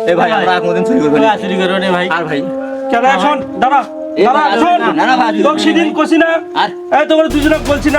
এ ভাই আমরা কোনদিন চুরি করব না। চুরি করবে না ভাই। আর ভাই কেন এখন দাঁড়া দাঁড়া শোন না না ভাই তোকে সেদিন কইছি না এই তোমরা দুজনে বলছি না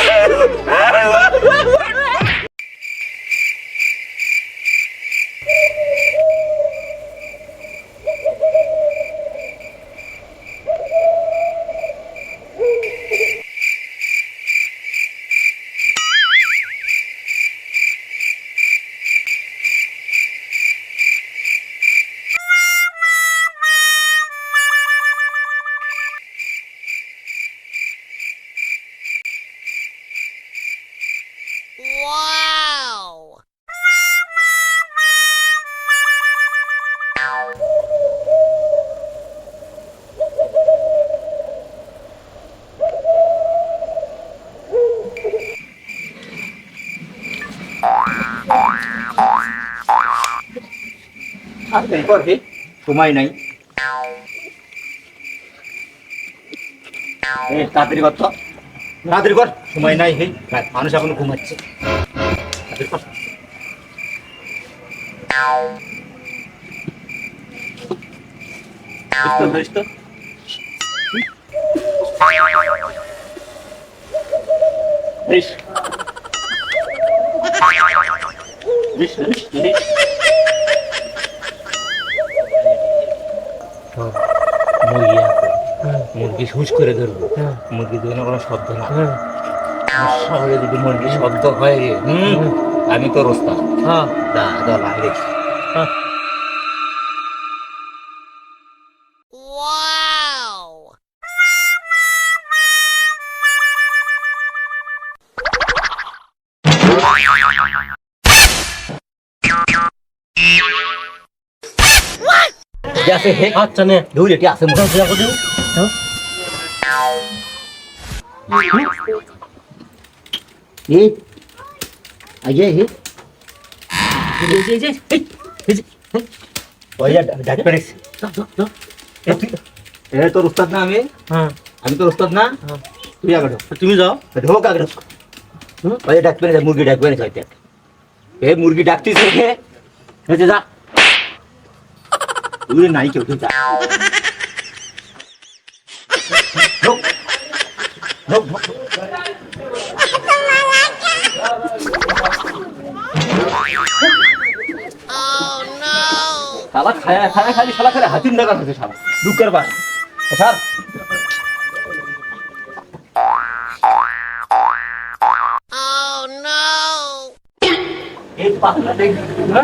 আর দেই কর হে সময় নাই। এ তাড়াতাড়ি কর তো, তাড়াতাড়ি কর, সময় নাই হে, মানুষ এখন ঘুমাচ্ছে। তাড়াতাড়ি কর। ধরিস তো, ধরিস। ধরিস, ধরিস, ধরিস। মুরগি আছে, মুরগি হুশ করে ধরবো, মুরগি ধরে কোনো শব্দ না, শহরে যদি মুরগি শব্দ হয় রে আমি তো রস্তা লাগে। আছে হে আচ্ছা নে ধুই এটি আছে মোটা যা করে এই আইয়ে হে ওই ডাক পেরেছ এ তোর উস্তাদ না আমি, আমি তোর উস্তাদ না, তুই আগে ঢোক, তুমি যাও ঢোক আগে ঢোক। ওই ডাক পেরেছ, মুরগি ডাক পেরেছ, এ মুরগি ডাকতিছে হে যা তুই নাই কেউ যা ঢোক ঢোক ঢোক। শালা খায়া খায়া খালি শালা খালি হাতির নাগাল হয়েছে শালা দুঃখের বাস স্যার এই পাতলা দেখ না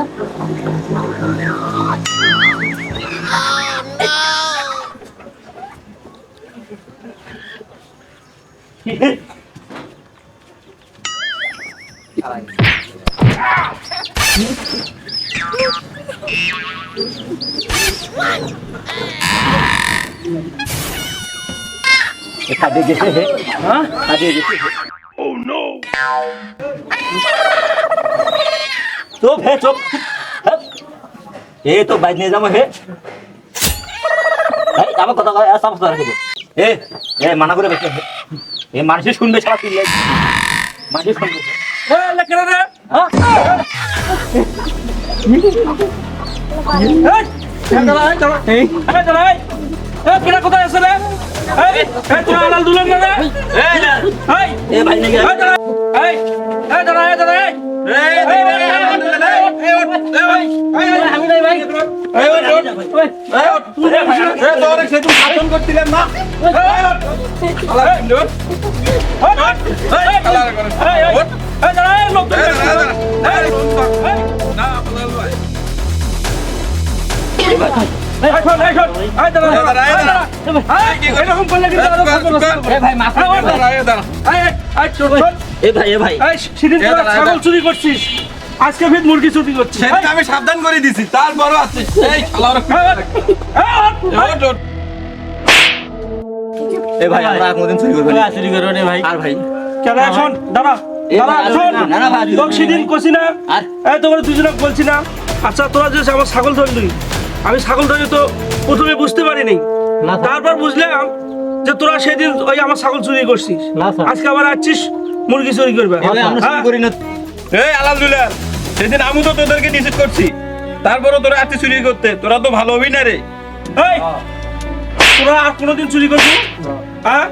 খাদে গেছে হে, হ্যাঁ খাদে গেছে হে। ও নো চুপ হে চুপ, এ তো বাইক নিয়ে যাবো হে, এই আমার কথা সামনে রাখবে এ এ মানা করে বেঁচে এ মানুষের শুনবে সারা পিলে মানুষ শুনবে এ লেখরা রে এই দাঁড়া এই দাঁড়া এই দাঁড়া এই কেনা কোথায় আছে রে এই তোরা আলাল দুলেন না রে এই এই এ ভাই নিয়ে এই দাঁড়া এই দাঁড়া এই দাঁড়া এই আমি নাই ভাই এই তোর সেদিন শাসন করছিলেন না ছাগল চুরি করছিস, আজকে ফির মুরগি চুরি করছিস। আমি সাবধান করে দিছি, তারপরও আছে এ ভাই আমরা কোনদিন চুরি করব না। চুরি করবে না ভাই। আর ভাই কেন এখন দাঁড়া দাঁড়া শোন না না ভাই তোকে সেদিন কইছি না এই তোমরা দুজনে বলছি না। আচ্ছা তোরা যে আমার ছাগল ধরলি, আমি ছাগল ধরে তো প্রথমে বুঝতে পারিনি, তারপর বুঝলাম যে তোরা সেদিন ওই আমার ছাগল চুরি করছিস, আজকে আবার আসছিস মুরগি চুরি করবে। আমরা চুরি করি না। এই আলহামদুলিল্লাহ, সেদিন আমি তো তোদেরকে নিষেধ করছি তারপরে তোরা আসছিস চুরি করতে, তোরা তো ভালো হবি না রে। এই তোরা আর কোনোদিন চুরি করবি? হ্যাঁ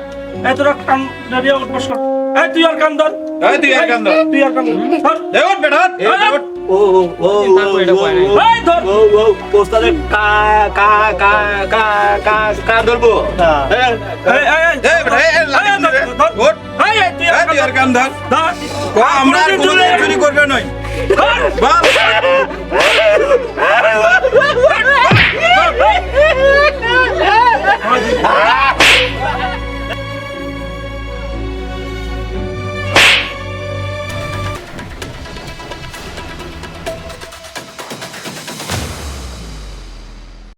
এই তোরা কান দাঁড়িয়ে বস কর। এই তুই আর কান ধর। এই তুই আর কান ধর। তুই আর কান ধর। ধর। এই ওঠ বেটা, এই ওঠ। এই ধর। ওস্তাদের কা ধরবো এই এই বেটা, এই লাঠি তুলে দে। ওঠ। এই তুই এই তুই আর কান ধর। ধর। ও, আমরা আর কোনোদিন চুরি করবে নই। ধর। বল।